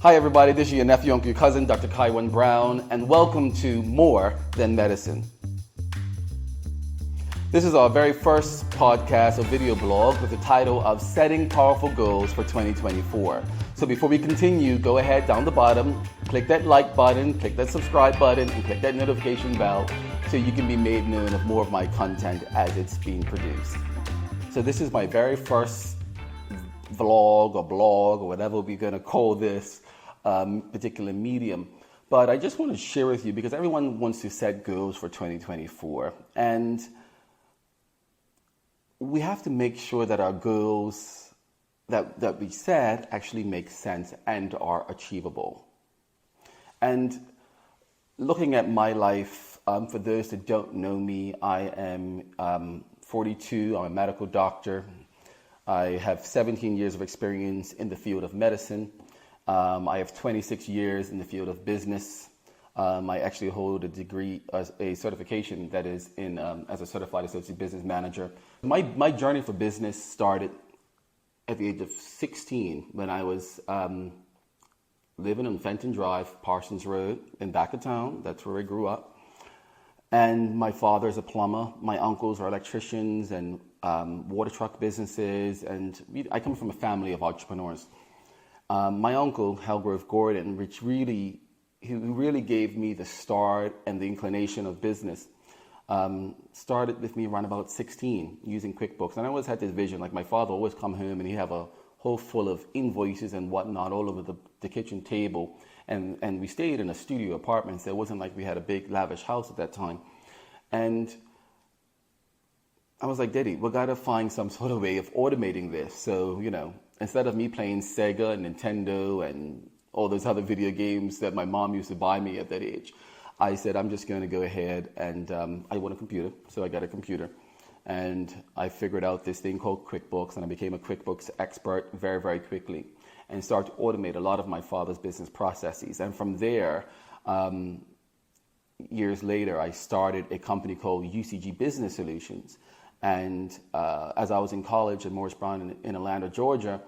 Hi everybody, this is your nephew, uncle, your cousin, Dr. Kyjuan Brown, and welcome to More Than Medicine. This is our very first podcast or video blog with the title of Setting Powerful Goals for 2024. So before we continue, go ahead down the bottom, click that like button, click that subscribe button, and click that notification bell so you can be made known of more of my content as it's being produced. So this is my very first vlog or blog or whatever we're going to call this particular medium. But I just want to share with you because everyone wants to set goals for 2024. And we have to make sure that our goals that we set actually make sense and are achievable. And looking at my life, for those that don't know me, I am 42, I'm a medical doctor. I have 17 years of experience in the field of medicine. I have 26 years in the field of business. I actually hold a degree, a certification that is in as a certified associate business manager. My journey for business started at the age of 16 when I was living on Fenton Drive, Parsons Road in back of town. That's where I grew up. And my father's a plumber. My uncles are electricians and water truck businesses. And I come from a family of entrepreneurs. My uncle, Helgrove Gordon, he really gave me the start and the inclination of business. Started with me around about 16 using QuickBooks. And I always had this vision, like my father always come home and he'd have a whole full of invoices and whatnot all over the kitchen table. And we stayed in a studio apartment, so it wasn't like we had a big lavish house at that time. And I was like, Daddy, we gotta find some sort of way of automating this. So, instead of me playing Sega and Nintendo and all those other video games that my mom used to buy me at that age, I said, I'm just going to go ahead and I want a computer. So I got a computer and I figured out this thing called QuickBooks, and I became a QuickBooks expert very, very quickly and started to automate a lot of my father's business processes. And from there, years later, I started a company called UCG Business Solutions. And as I was in college at Morris Brown in Atlanta, Georgia,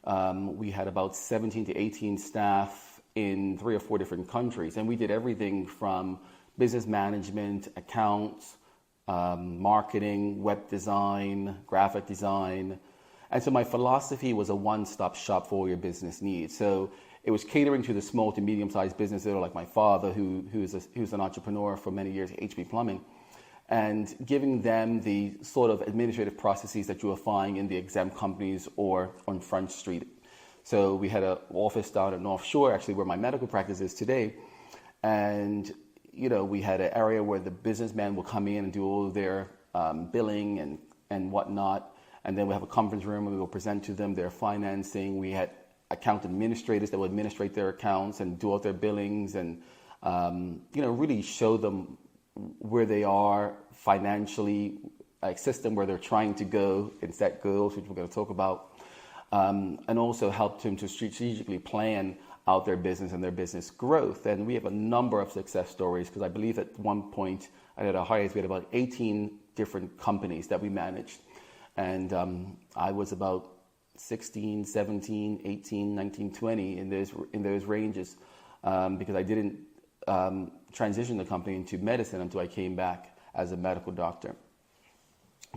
we had about 17 to 18 staff in 3 or 4 different countries. And we did everything from business management, accounts, marketing, web design, graphic design. And so my philosophy was a one-stop shop for all your business needs. So it was catering to the small to medium-sized business owner like my father, who's an entrepreneur for many years at HB Plumbing, and giving them the sort of administrative processes that you will find in the exempt companies or on Front Street. So we had an office down at North Shore, actually where my medical practice is today. And, we had an area where the businessman will come in and do all of their billing and whatnot. And then we have a conference room where we will present to them their financing. We had account administrators that would administrate their accounts and do all their billings and, really show them where they are financially, assist them where they're trying to go and set goals, which we're going to talk about, and also help them to strategically plan out their business and their business growth. And we have a number of success stories because I believe at one point, at our highest, we had about 18 different companies that we managed. And I was about 16, 17, 18, 19, 20 in those ranges because I didn't transition the company into medicine until I came back as a medical doctor.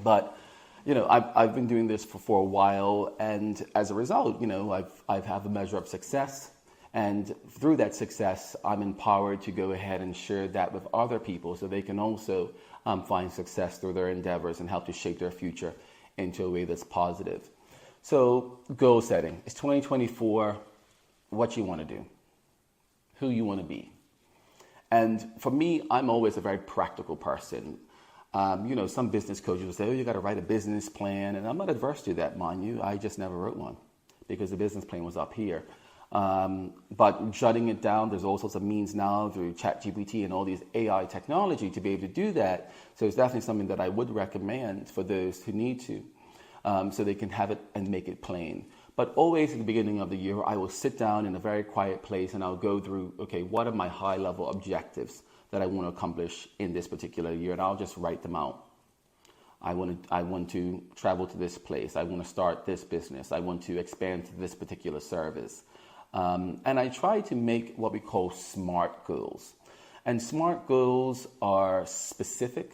But, I've been doing this for a while, and as a result, I've had a measure of success. And through that success, I'm empowered to go ahead and share that with other people so they can also find success through their endeavors and help to shape their future into a way that's positive. So goal setting. It's 2024. What you want to do, who you want to be. And for me, I'm always a very practical person. Some business coaches will say, you got to write a business plan. And I'm not adverse to that, mind you. I just never wrote one because the business plan was up here. But jotting it down, there's all sorts of means now through ChatGPT and all these AI technology to be able to do that. So it's definitely something that I would recommend for those who need to, so they can have it and make it plain. But always at the beginning of the year, I will sit down in a very quiet place and I'll go through, okay, what are my high level objectives that I want to accomplish in this particular year? And I'll just write them out. I want to travel to this place. I want to start this business. I want to expand to this particular service. And I try to make what we call SMART goals. And SMART goals are specific,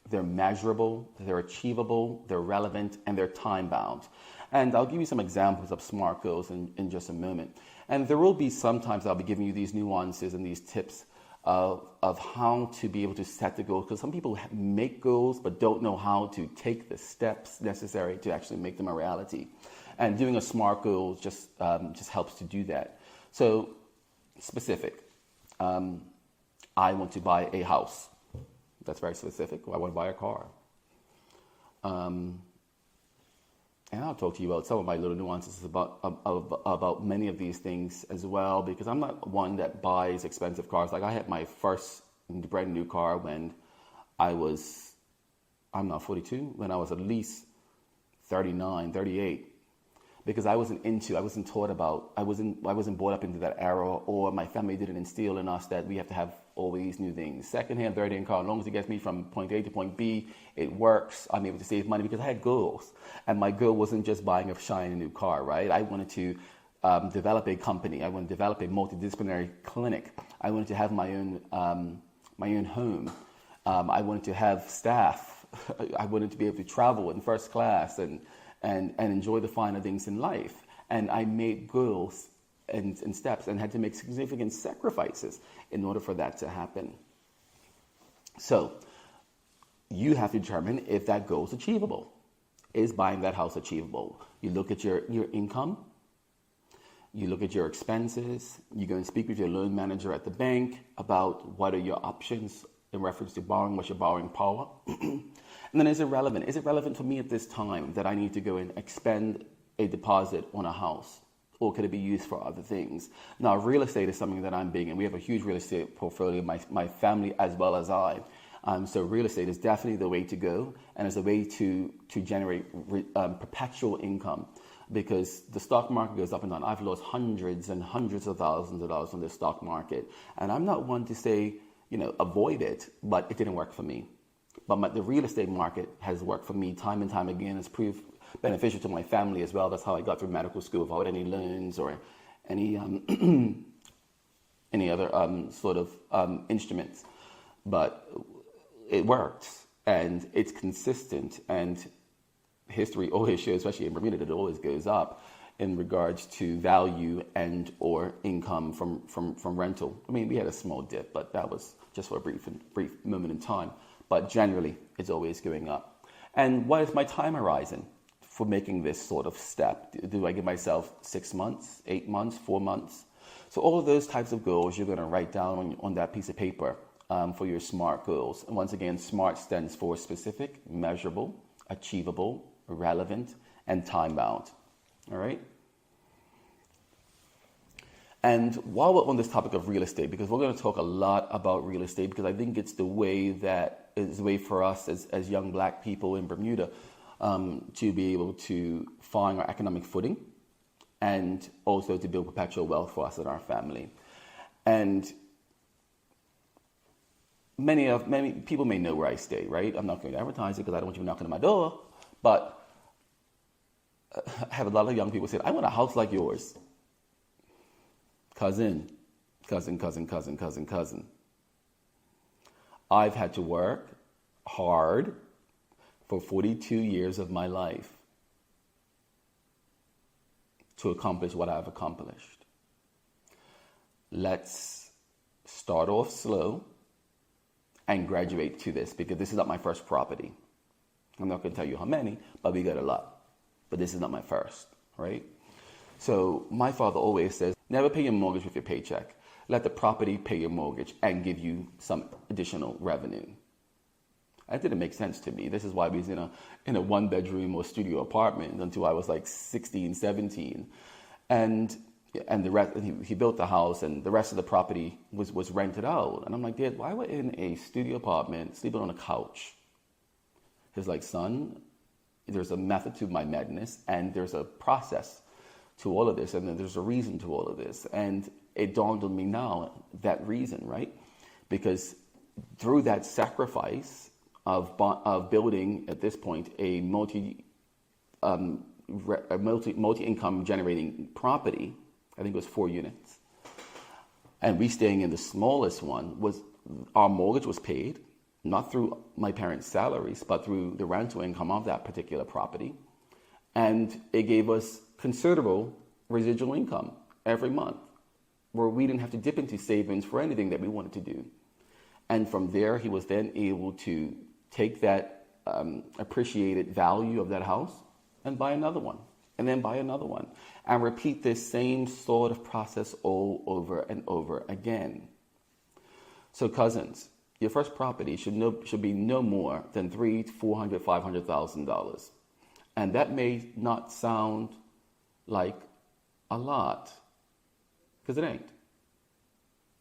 they're measurable, they're achievable, they're relevant, and they're time bound. And I'll give you some examples of SMART goals in just a moment. And there will be sometimes I'll be giving you these nuances and these tips of how to be able to set the goals, because some people make goals but don't know how to take the steps necessary to actually make them a reality. And doing a SMART goal just helps to do that. So specific. I want to buy a house. That's very specific. I want to buy a car. And I'll talk to you about some of my little nuances about many of these things as well, because I'm not one that buys expensive cars. Like I had my first brand new car when I'm not 42, when I was at least 39, 38. Because I wasn't brought up into that era, or my family didn't instill in us that we have to have all these new things. Secondhand, third-hand car, as long as it gets me from point A to point B, it works. I'm able to save money because I had goals. And my goal wasn't just buying a shiny new car, right? I wanted to develop a company. I wanted to develop a multidisciplinary clinic. I wanted to have my own home. I wanted to have staff. I wanted to be able to travel in first class and enjoy the finer things in life. And I made goals and steps and had to make significant sacrifices in order for that to happen. So you have to determine if that goal is achievable. Is buying that house achievable? You look at your income, you look at your expenses, you go and speak with your loan manager at the bank about what are your options in reference to borrowing, what's your borrowing power. And then is it relevant? Is it relevant for me at this time that I need to go and expend a deposit on a house? Or could it be used for other things? Now, real estate is something that I'm big in. We have a huge real estate portfolio, my family as well as I. So real estate is definitely the way to go, and is a way to generate perpetual income, because the stock market goes up and down. I've lost hundreds and hundreds of thousands of dollars on the stock market. And I'm not one to say, avoid it, but it didn't work for me. But the real estate market has worked for me time and time again. It's proved beneficial to my family as well. That's how I got through medical school without any loans or any any other sort of instruments. But it works, and it's consistent, and history always shows, especially in Bermuda, that it always goes up in regards to value and or income from rental. I mean, we had a small dip, but that was just for a brief moment in time. But generally, it's always going up. And what is my time horizon for making this sort of step? Do I give myself 6 months, 8 months, 4 months? So all of those types of goals you're going to write down on that piece of paper for your SMART goals. And once again, SMART stands for specific, measurable, achievable, relevant, and time-bound. All right? And while we're on this topic of real estate, because we're going to talk a lot about real estate, because I think it's the way for us as young black people in Bermuda to be able to find our economic footing and also to build perpetual wealth for us and our family. And many people may know where I stay, right? I'm not going to advertise it because I don't want you knocking on my door, but I have a lot of young people say, I want a house like yours. Cousin. I've had to work hard for 42 years of my life to accomplish what I've accomplished. Let's start off slow and graduate to this, because this is not my first property. I'm not going to tell you how many, but we got a lot. But this is not my first, right? So my father always says, never pay your mortgage with your paycheck. Let the property pay your mortgage and give you some additional revenue. That didn't make sense to me. This is why we was in a one-bedroom or studio apartment until I was like 16, 17. And the rest, he built the house, and the rest of the property was rented out. And I'm like, Dad, why we're in a studio apartment sleeping on a couch? He's like, son, there's a method to my madness, and there's a process to all of this, and then there's a reason to all of this. And it dawned on me now, that reason, right? Because through that sacrifice of building, at this point, a multi-income generating property, I think it was 4 units. And we staying in the smallest one our mortgage was paid, not through my parents' salaries, but through the rental income of that particular property. And it gave us considerable residual income every month, where we didn't have to dip into savings for anything that we wanted to do. And from there, he was then able to take that appreciated value of that house and buy another one, and then buy another one, and repeat this same sort of process all over and over again. So cousins, your first property should be no more than $300,000, $400,000, $500,000. And that may not sound like a lot, because it ain't.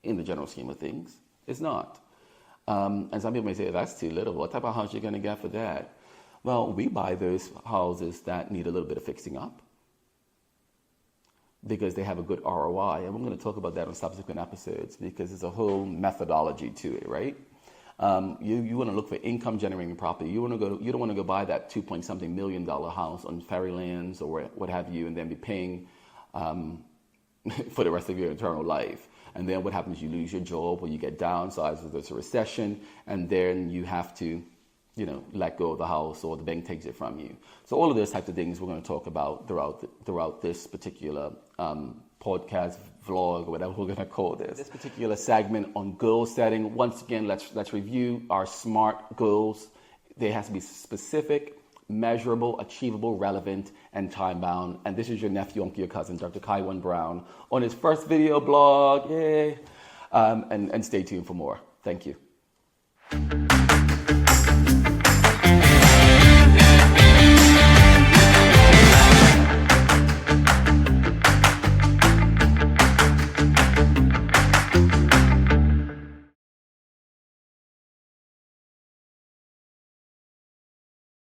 In the general scheme of things, it's not. And some people may say, that's too little. What type of house are you going to get for that? Well, we buy those houses that need a little bit of fixing up because they have a good ROI. And we're going to talk about that on subsequent episodes because there's a whole methodology to it, right? You want to look for income generating property. You don't want to go buy that $2-point-something million house on Fairylands or what have you, and then be paying for the rest of your eternal life. And then what happens? You lose your job, or you get downsized, or there's a recession, and then you have to, let go of the house, or the bank takes it from you. So all of those types of things we're going to talk about throughout this particular podcast, vlog, or whatever we're going to call this. This particular segment on goal setting. Once again, let's review our SMART goals. They have to be specific, measurable, achievable, relevant, and time-bound. And this is your nephew, uncle, your cousin, Dr. Kyjuan Brown, on his first video blog. Yay! And stay tuned for more. Thank you.